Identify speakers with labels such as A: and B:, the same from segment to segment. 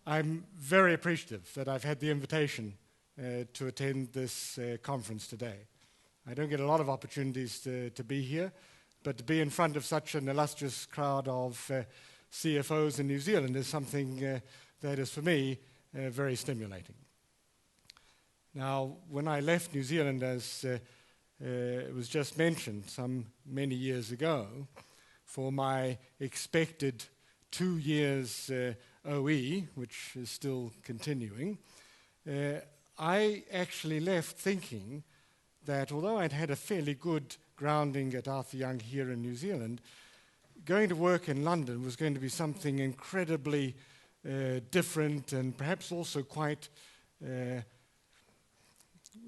A: I'm very appreciative that I've had the invitation to attend this conference today. I don't get a lot of opportunities to be here, but to be in front of such an illustrious crowd of CFOs in New Zealand is something that is, for me, very stimulating. Now, when I left New Zealand, as it was just mentioned some many years ago, for my expected 2 years OE, which is still continuing, I actually left thinking that although I'd had a fairly good grounding at Arthur Young here in New Zealand, going to work in London was going to be something incredibly different and perhaps also quite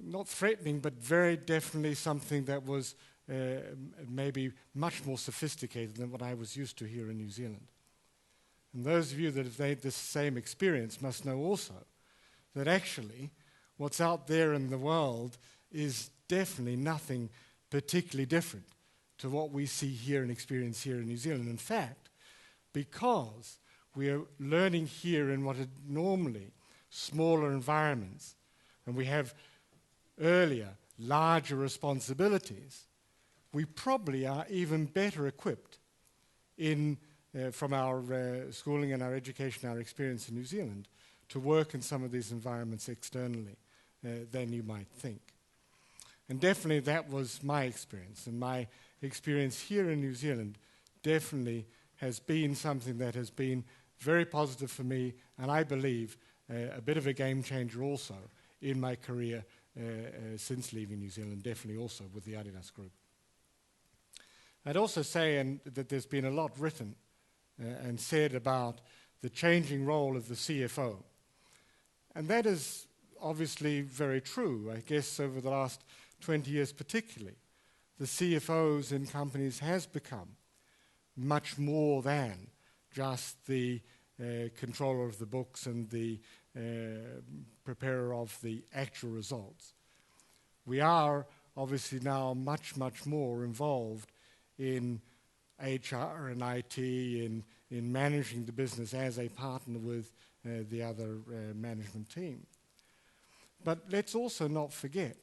A: not threatening, but very definitely something that was maybe much more sophisticated than what I was used to here in New Zealand. And those of you that have had this same experience must know also that actually what's out there in the world is definitely nothing particularly different to what we see here and experience here in New Zealand. In fact, because we are learning here in what are normally smaller environments, and we have earlier, larger responsibilities, we probably are even better equipped from our schooling and our education, our experience in New Zealand, to work in some of these environments externally than you might think. And definitely that was my experience. And my experience here in New Zealand definitely has been something that has been very positive for me, and I believe a bit of a game changer also in my career since leaving New Zealand, definitely also with the Adidas Group. I'd also say that there's been a lot written and said about the changing role of the CFO. And that is obviously very true. I guess over the last 20 years particularly, the CFOs in companies has become much more than just the controller of the books and the preparer of the actual results. We are obviously now much, much more involved in HR and IT, in managing the business as a partner with the other management team. But let's also not forget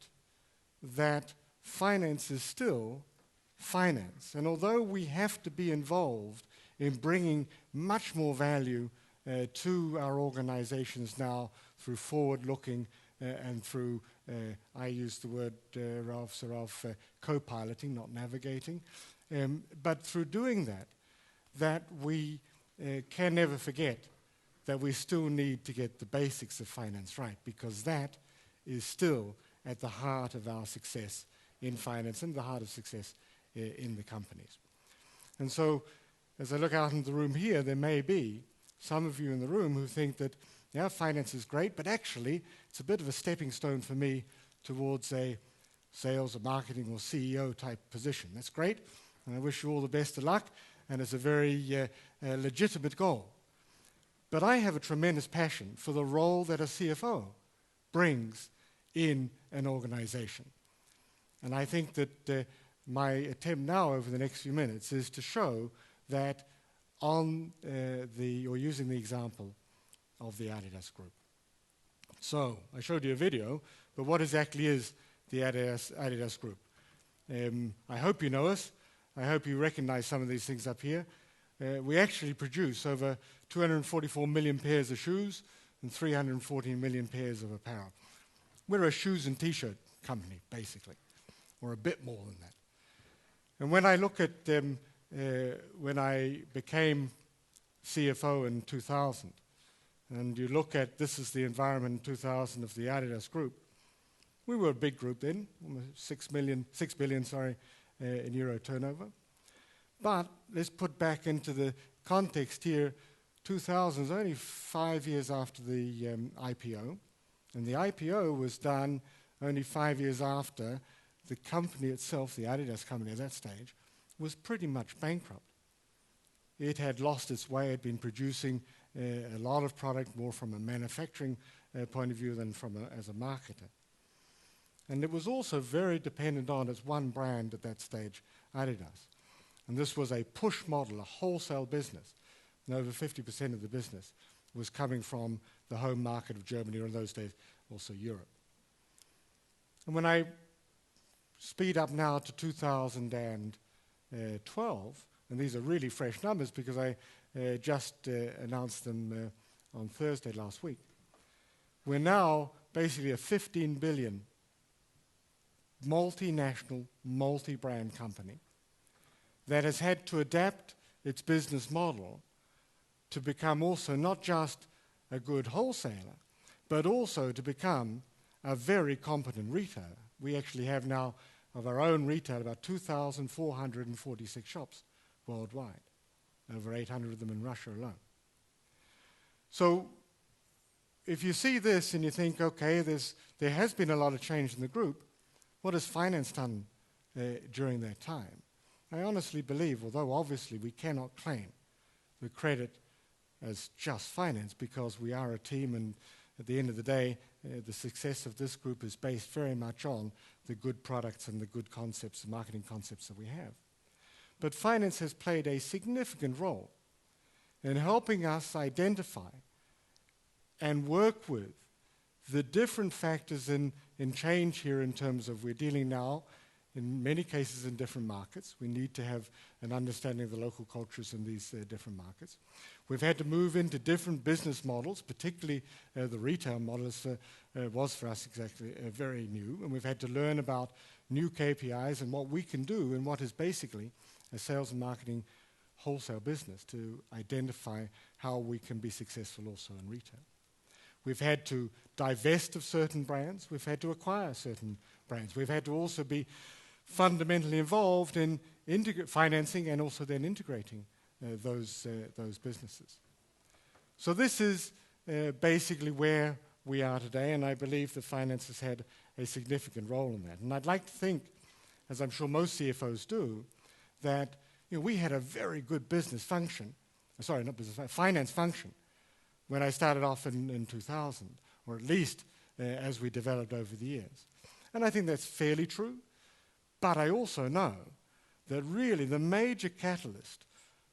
A: that finance is still finance. And although we have to be involved in bringing much more value to our organizations now through forward-looking and through, I use the word, Ralph, co-piloting, not navigating, but through doing that we can never forget that we still need to get the basics of finance right, because that is still at the heart of our success in finance and the heart of success in the companies. And so, as I look out into the room here, there may be some of you in the room who think that, yeah, finance is great, but actually it's a bit of a stepping stone for me towards a sales or marketing or CEO type position. That's great, and I wish you all the best of luck, and it's a very legitimate goal. But I have a tremendous passion for the role that a CFO brings in an organization. And I think that my attempt now over the next few minutes is to show that using the example of the Adidas Group. So, I showed you a video, but what exactly is the Adidas Group? I hope you know us. I hope you recognize some of these things up here. We actually produce over 244 million pairs of shoes and 314 million pairs of apparel. We're a shoes and t-shirt company, basically, or a bit more than that. And when I look at when I became CFO in 2000, and you look at this is the environment in 2000 of the Adidas Group, we were a big group then, almost 6 billion in euro turnover. But let's put back into the context here, 2000 is only 5 years after the IPO, and the IPO was done only 5 years after the company itself, the Adidas company at that stage, was pretty much bankrupt. It had lost its way, it had been producing a lot of product more from a manufacturing point of view than as a marketer. And it was also very dependent on its one brand at that stage, Adidas. And this was a push model, a wholesale business, and over 50% of the business was coming from the home market of Germany, or in those days also Europe. And when I speed up now to 2012, and these are really fresh numbers because I just announced them on Thursday last week, we're now basically a 15 billion multinational, multi-brand company that has had to adapt its business model to become also not just a good wholesaler, but also to become a very competent retailer. We actually have now, of our own retail, about 2,446 shops worldwide, over 800 of them in Russia alone. So if you see this and you think, okay, there has been a lot of change in the group, what has finance done during that time? I honestly believe, although obviously we cannot claim the credit as just finance because we are a team, and at the end of the day, the success of this group is based very much on the good products and the good concepts, the marketing concepts that we have. But finance has played a significant role in helping us identify and work with the different factors in change here, in terms of we're dealing now in many cases in different markets. We need to have an understanding of the local cultures in these different markets. We've had to move into different business models, particularly the retail model was for us exactly very new, and we've had to learn about new KPIs and what we can do in what is basically a sales and marketing wholesale business to identify how we can be successful also in retail. We've had to divest of certain brands. We've had to acquire certain brands. We've had to also be fundamentally involved in financing and also then integrating those businesses. So this is basically where we are today, and I believe that finance has had a significant role in that. And I'd like to think, as I'm sure most CFOs do, that we had a very good business function, sorry, not business, finance function, when I started off in 2000, or at least as we developed over the years. And I think that's fairly true, but I also know that really the major catalyst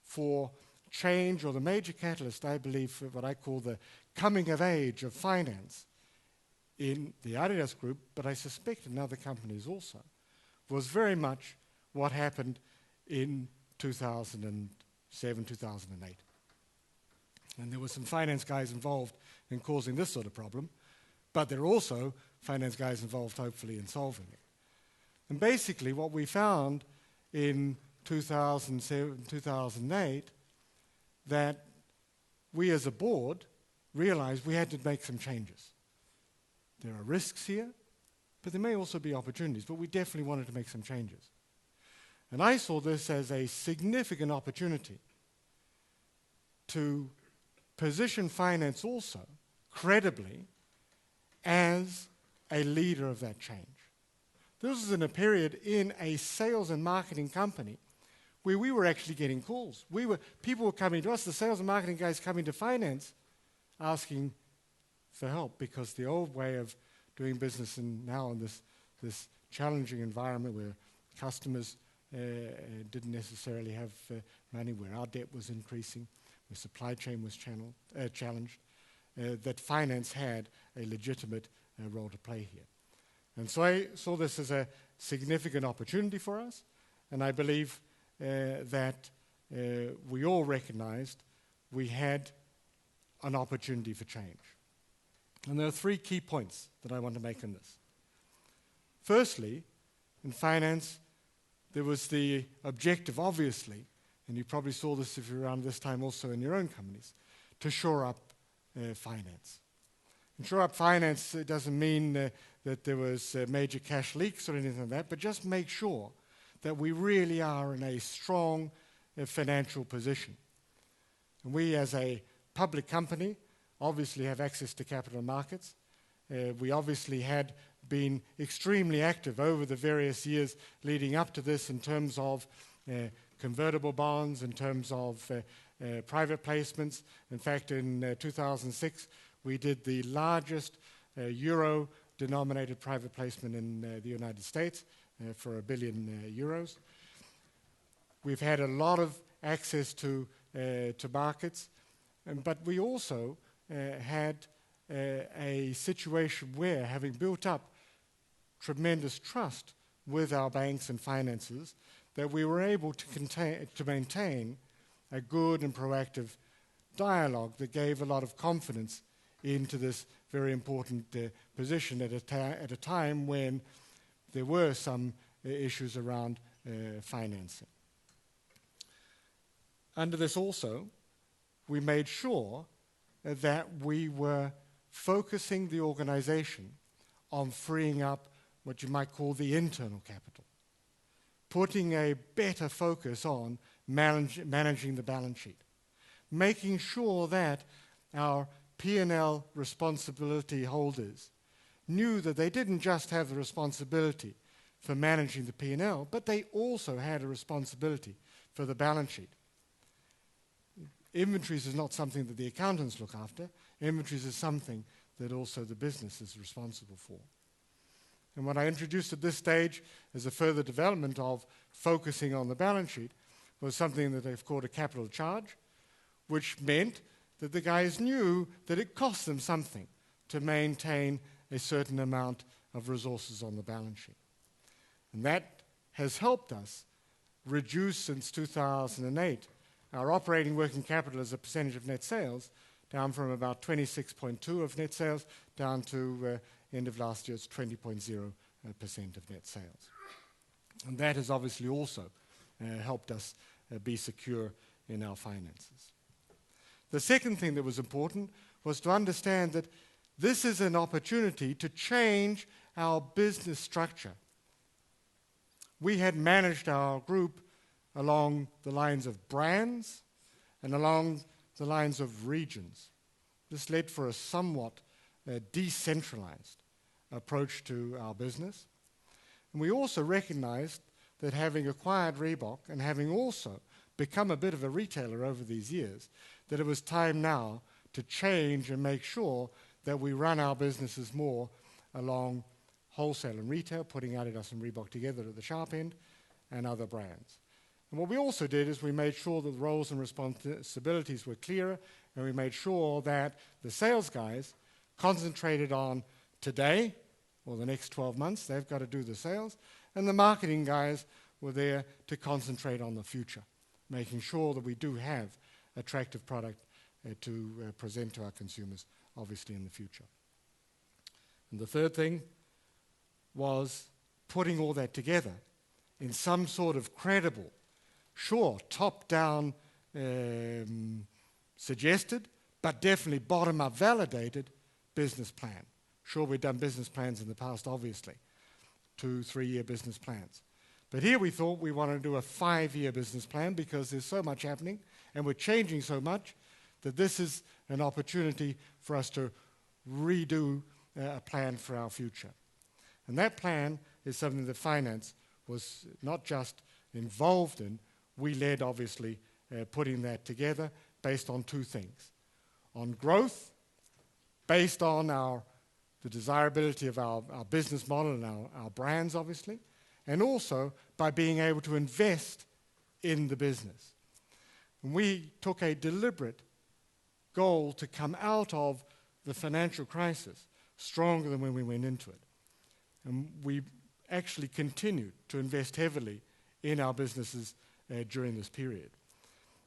A: for change, or the major catalyst, I believe, for what I call the coming of age of finance in the Adidas Group, but I suspect in other companies also, was very much what happened in 2007, 2008. And there were some finance guys involved in causing this sort of problem, but there are also finance guys involved, hopefully, in solving it. And basically what we found in 2007, 2008, that we as a board realized we had to make some changes. There are risks here, but there may also be opportunities, but we definitely wanted to make some changes. And I saw this as a significant opportunity to position finance also credibly as a leader of that change. This was in a period in a sales and marketing company where we were actually getting calls. People were coming to us, the sales and marketing guys coming to finance, asking for help, because the old way of doing business now in this challenging environment where customers didn't necessarily have money, where our debt was increasing, where supply chain was challenged, that finance had a legitimate role to play here. And so I saw this as a significant opportunity for us, and I believe that we all recognized we had an opportunity for change. And there are three key points that I want to make on this. Firstly, in finance, there was the objective, obviously, and you probably saw this if you were around this time also in your own companies, to shore up finance. And shore up finance, it doesn't mean that there was major cash leaks or anything like that, but just make sure that we really are in a strong financial position. And we, as a public company, obviously have access to capital markets. We obviously had been extremely active over the various years leading up to this in terms of convertible bonds, in terms of private placements. In fact, in 2006, we did the largest euro-denominated private placement in the United States for €1 billion. We've had a lot of access to markets, but we also had a situation where, having built up tremendous trust with our banks and finances, that we were able to maintain a good and proactive dialogue that gave a lot of confidence into this very important position at a time when there were some issues around financing. Under this also, we made sure that we were focusing the organization on freeing up what you might call the internal capital, putting a better focus on managing the balance sheet, making sure that our P&L responsibility holders knew that they didn't just have the responsibility for managing the P&L, but they also had a responsibility for the balance sheet. Inventories is not something that the accountants look after. Inventories is something that also the business is responsible for. And what I introduced at this stage as a further development of focusing on the balance sheet was something that they've called a capital charge, which meant that the guys knew that it cost them something to maintain a certain amount of resources on the balance sheet. And that has helped us reduce since 2008 our operating working capital as a percentage of net sales down from about 26.2% of net sales down to end of last year's 20.0% of net sales. And that has obviously also helped us be secure in our finances. The second thing that was important was to understand that this is an opportunity to change our business structure. We had managed our group along the lines of brands and along the lines of regions. This led for a somewhat decentralized approach to our business. And we also recognized that having acquired Reebok and having also become a bit of a retailer over these years, that it was time now to change and make sure that we run our businesses more along wholesale and retail, putting Adidas and Reebok together at the sharp end, and other brands. And what we also did is we made sure that the roles and responsibilities were clearer, and we made sure that the sales guys concentrated on today or the next 12 months, they've got to do the sales, and the marketing guys were there to concentrate on the future, making sure that we do have attractive product to present to our consumers, obviously, in the future. And the third thing was putting all that together in some sort of credible, sure, top-down suggested, but definitely bottom-up validated business plan. Sure, we've done business plans in the past, obviously, 2-3-year business plans. But here we thought we wanted to do a 5-year business plan because there's so much happening and we're changing so much that this is an opportunity for us to redo a plan for our future. And that plan is something that finance was not just involved in, we led, obviously, putting that together based on two things. On growth, based on the desirability of our business model and our brands, obviously, and also by being able to invest in the business. And we took a deliberate goal to come out of the financial crisis stronger than when we went into it. And we actually continued to invest heavily in our businesses during this period.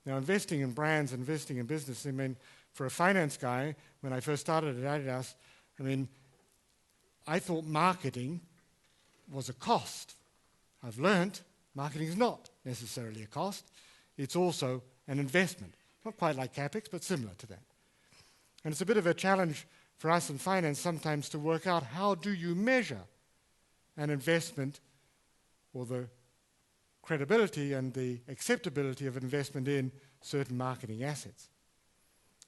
A: Now, investing in brands, investing in business, I mean, for a finance guy, when I first started at Adidas, I thought marketing was a cost. I've learned marketing is not necessarily a cost. It's also an investment. Not quite like CapEx, but similar to that. And it's a bit of a challenge for us in finance sometimes to work out how do you measure an investment or the credibility and the acceptability of investment in certain marketing assets.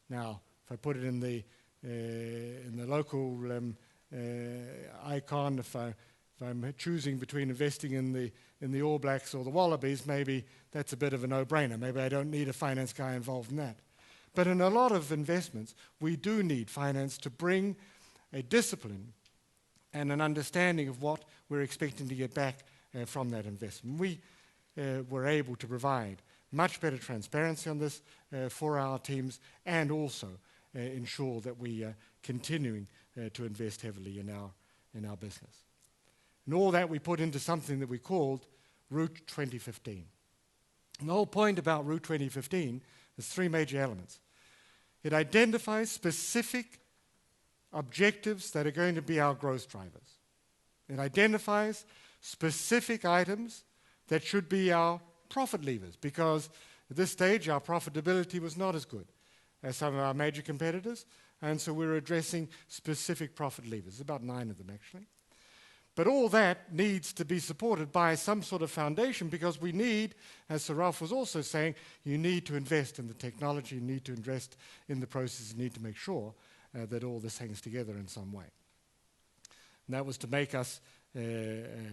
A: Now, if I put it in the local icon, if I'm choosing between investing in the All Blacks or the Wallabies, maybe that's a bit of a no-brainer. Maybe I don't need a finance guy involved in that. But in a lot of investments, we do need finance to bring a discipline and an understanding of what we're expecting to get back from that investment. We were able to provide much better transparency on this for our teams and also ensure that we are continuing to invest heavily in our business. And all that we put into something that we called Route 2015. And the whole point about Route 2015 is three major elements. It identifies specific objectives that are going to be our growth drivers. It identifies specific items that should be our profit levers, because at this stage our profitability was not as good as some of our major competitors, and so we're addressing specific profit levers, about 9 of them actually. But all that needs to be supported by some sort of foundation, because we need, as Sir Ralph was also saying, you need to invest in the technology, you need to invest in the process, you need to make sure that all this hangs together in some way. And that was to make us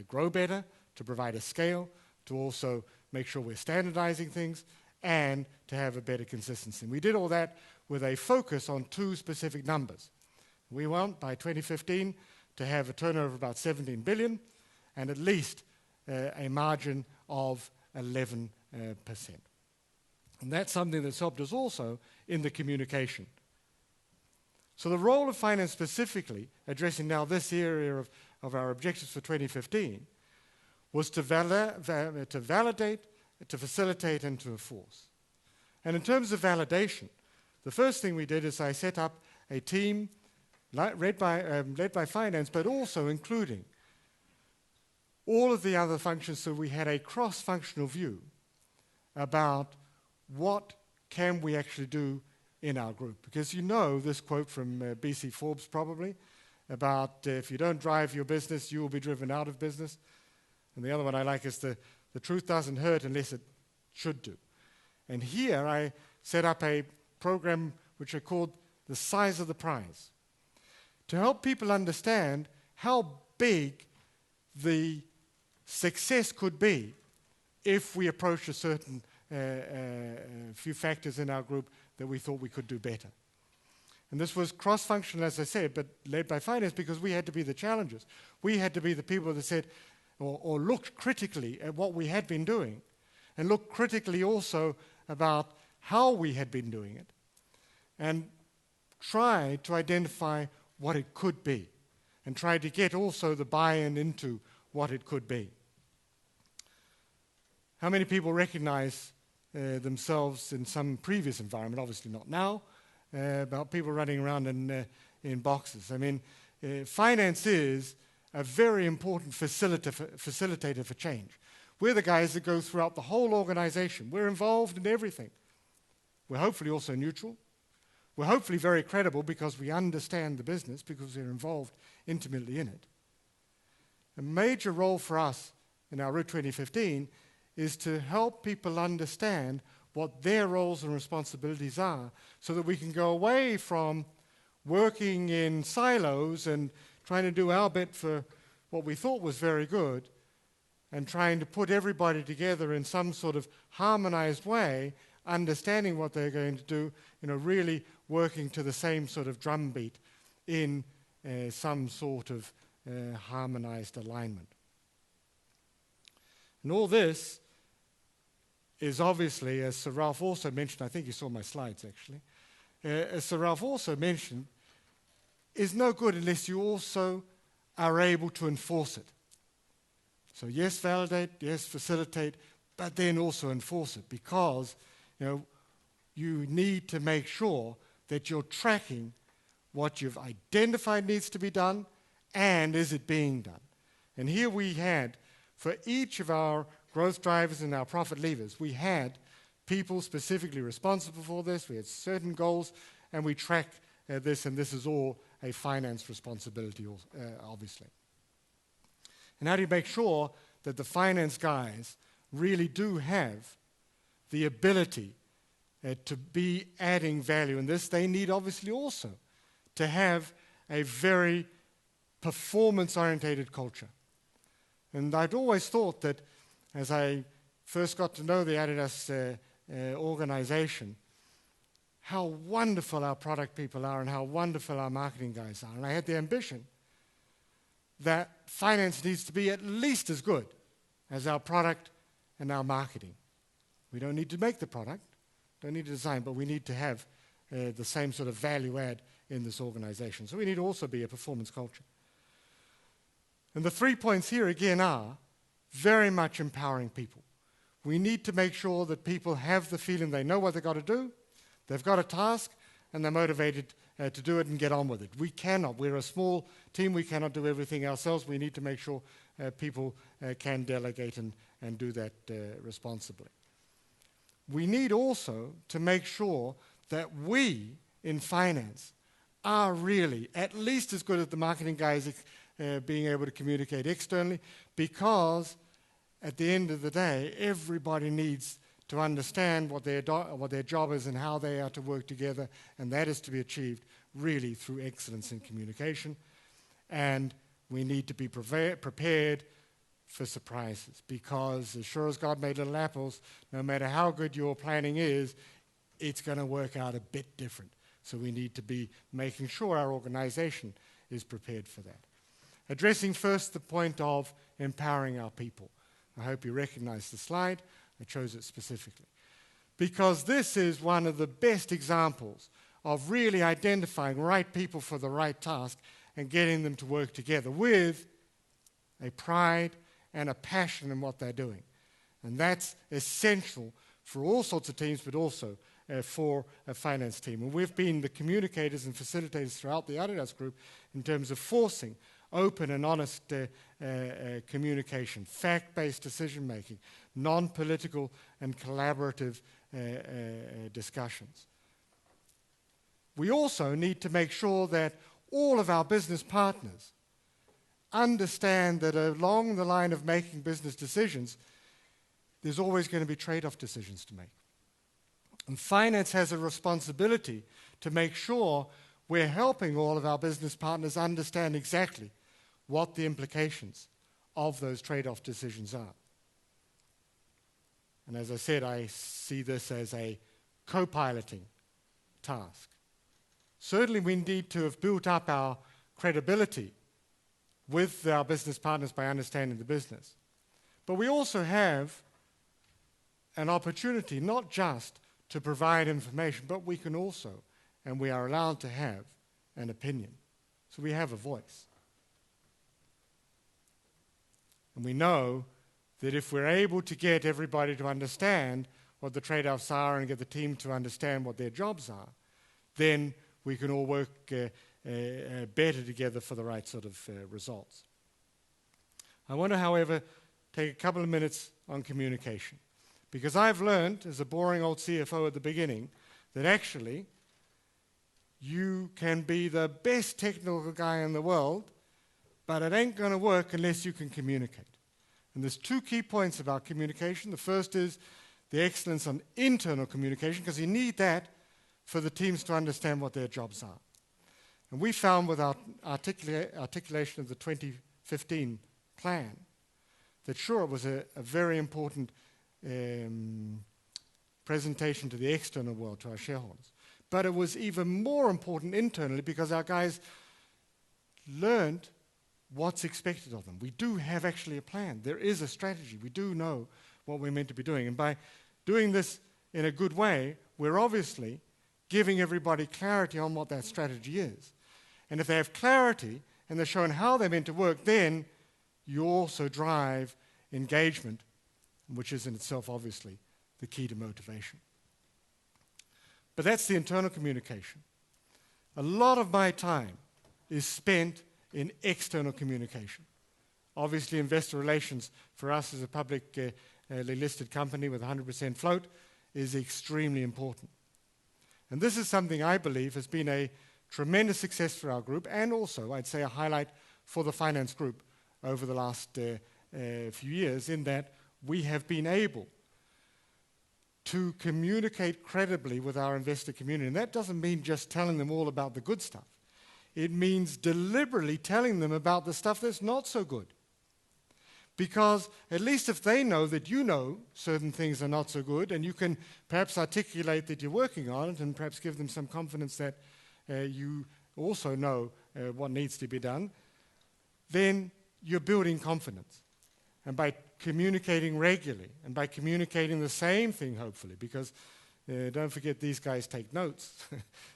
A: grow better, to provide a scale, to also make sure we're standardizing things, and to have a better consistency. And we did all that with a focus on 2 specific numbers. We want, by 2015, to have a turnover of about 17 billion and at least a margin of 11%. And that's something that's helped us also in the communication. So the role of finance specifically, addressing now this area of our objectives for 2015, was to validate, to facilitate, and to enforce. And in terms of validation, the first thing we did is I set up a team led by finance, but also including all of the other functions, so we had a cross-functional view about what can we actually do in our group. Because you know this quote from BC Forbes probably, about if you don't drive your business, you will be driven out of business. And the other one I like is the truth doesn't hurt unless it should do. And here I set up a program which I called the size of the prize, to help people understand how big the success could be if we approach a certain few factors in our group that we thought we could do better. And this was cross-functional, as I said, but led by finance, because we had to be the challengers. We had to be the people that said, or looked critically at what we had been doing, and looked critically also about how we had been doing it, and tried to identify what it could be, and tried to get also the buy-in into what it could be. How many people recognize themselves in some previous environment, obviously not now, about people running around in boxes? I mean, finance is a very important facilitator for change. We're the guys that go throughout the whole organization. We're involved in everything. We're hopefully also neutral. We're hopefully very credible because we understand the business, because we're involved intimately in it. A major role for us in our Route 2015 is to help people understand what their roles and responsibilities are, so that we can go away from working in silos and trying to do our bit for what we thought was very good, and trying to put everybody together in some sort of harmonized way, understanding what they're going to do, really working to the same sort of drumbeat in some sort of harmonized alignment. And all this is obviously, as Sir Ralph also mentioned, I think you saw my slides actually, as Sir Ralph also mentioned, is no good unless you also are able to enforce it. So yes, validate, yes, facilitate, but then also enforce it, because you need to make sure that you're tracking what you've identified needs to be done, and is it being done. And here we had, for each of our growth drivers and our profit levers, we had people specifically responsible for this. We had certain goals, and we track this, and this is all a finance responsibility, obviously. And how do you make sure that the finance guys really do have the ability to be adding value in this? They need obviously also to have a very performance-orientated culture. And I'd always thought that as I first got to know the Adidas organization, how wonderful our product people are and how wonderful our marketing guys are. And I had the ambition that finance needs to be at least as good as our product and our marketing. We don't need to make the product, don't need to design, but we need to have the same sort of value add in this organization. So we need to also be a performance culture. And the 3 points here again are very much empowering people. We need to make sure that people have the feeling they know what they've got to do, they've got a task, and they're motivated to do it and get on with it. We cannot. We're a small team. We cannot do everything ourselves. We need to make sure people can delegate and do that responsibly. We need also to make sure that we in finance are really at least as good as the marketing guys being able to communicate externally, because at the end of the day, everybody needs to understand what their job is and how they are to work together, and that is to be achieved really through excellence in communication. And we need to be prepared for surprises, because as sure as God made little apples, no matter how good your planning is, it's going to work out a bit different. So we need to be making sure our organization is prepared for that. Addressing first the point of empowering our people. I hope you recognize the slide. I chose it specifically because this is one of the best examples of really identifying right people for the right task and getting them to work together with a pride and a passion in what they're doing. And that's essential for all sorts of teams, but also for a finance team. And we've been the communicators and facilitators throughout the Adidas Group in terms of forcing open and honest communication, fact-based decision-making, non-political and collaborative discussions. We also need to make sure that all of our business partners understand that along the line of making business decisions, there's always going to be trade-off decisions to make. And finance has a responsibility to make sure we're helping all of our business partners understand exactly what the implications of those trade-off decisions are. And as I said, I see this as a co-piloting task. Certainly we need to have built up our credibility with our business partners by understanding the business. But we also have an opportunity not just to provide information, but we can also, and we are allowed to have, an opinion. So we have a voice. And we know that if we're able to get everybody to understand what the trade-offs are and get the team to understand what their jobs are, then we can all work better together for the right sort of results. I want to, however, take a couple of minutes on communication, because I've learned, as a boring old CFO at the beginning, that actually you can be the best technical guy in the world, but it ain't going to work unless you can communicate. And there's two key points about communication. The first is the excellence on internal communication, because you need that for the teams to understand what their jobs are. And we found with our articulation of the 2015 plan that sure, it was a very important presentation to the external world, to our shareholders. But it was even more important internally, because our guys learned what's expected of them. We do have actually a plan. There is a strategy. We do know what we're meant to be doing. And by doing this in a good way, we're obviously giving everybody clarity on what that strategy is. And if they have clarity and they're shown how they're meant to work, then you also drive engagement, which is in itself obviously the key to motivation. But that's the internal communication. A lot of my time is spent in external communication. Obviously, investor relations for us as a publicly listed company with 100% float is extremely important. And this is something I believe has been a tremendous success for our group, and also, I'd say, a highlight for the finance group over the last few years, in that we have been able to communicate credibly with our investor community. And that doesn't mean just telling them all about the good stuff. It means deliberately telling them about the stuff that's not so good. Because at least if they know that you know certain things are not so good, and you can perhaps articulate that you're working on it, and perhaps give them some confidence that you also know what needs to be done, then you're building confidence. And by communicating regularly, and by communicating the same thing, hopefully, because don't forget these guys take notes.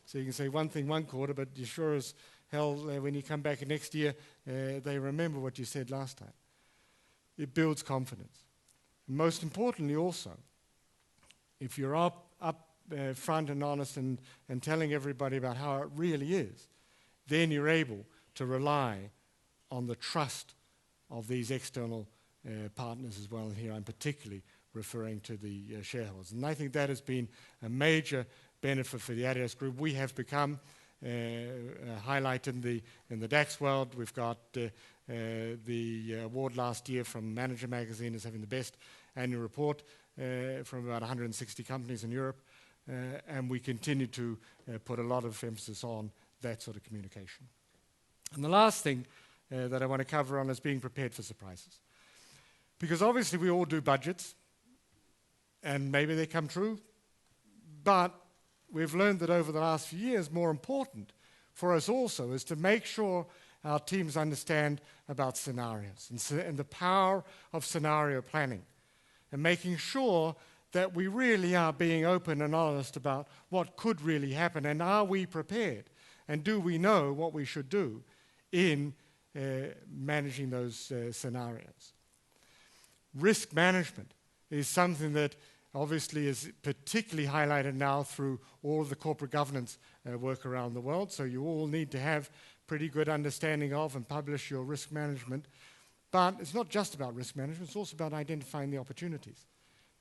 A: So you can say one thing one quarter, but you sure as hell, when you come back next year, they remember what you said last time. It builds confidence. And most importantly also, if you're up front and honest and telling everybody about how it really is, then you're able to rely on the trust of these external partners as well. And here I'm particularly referring to the shareholders. And I think that has been a major benefit for the Adidas Group. We have become highlighted in the DAX world. We've got the award last year from Manager Magazine as having the best annual report from about 160 companies in Europe. And we continue to put a lot of emphasis on that sort of communication. And the last thing that I want to cover on is being prepared for surprises. Because obviously we all do budgets, and maybe they come true, but we've learned that over the last few years, more important for us also is to make sure our teams understand about scenarios and the power of scenario planning, and making sure that we really are being open and honest about what could really happen, and are we prepared, and do we know what we should do in managing those scenarios. Risk management is something that obviously is particularly highlighted now through all of the corporate governance work around the world. So you all need to have pretty good understanding of and publish your risk management. But it's not just about risk management, it's also about identifying the opportunities.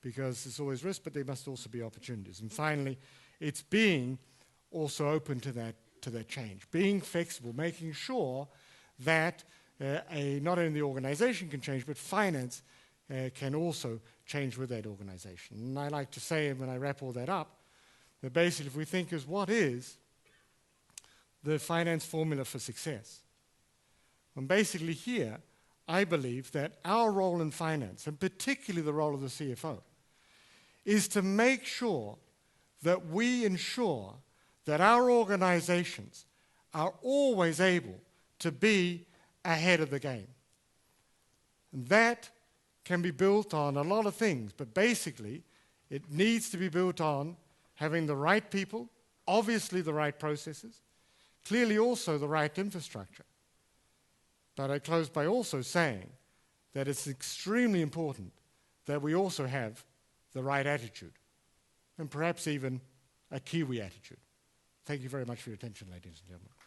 A: Because there's always risk, but there must also be opportunities. And finally, it's being also open to that change. Being flexible, making sure that not only the organization can change, but finance can also change with that organization. And I like to say, when I wrap all that up, that basically if we think is what is the finance formula for success? And basically here, I believe that our role in finance, and particularly the role of the CFO, is to make sure that we ensure that our organizations are always able to be ahead of the game. And that can be built on a lot of things, but basically it needs to be built on having the right people, obviously the right processes, clearly also the right infrastructure. But I close by also saying that it's extremely important that we also have the right attitude, and perhaps even a Kiwi attitude. Thank you very much for your attention, ladies and gentlemen.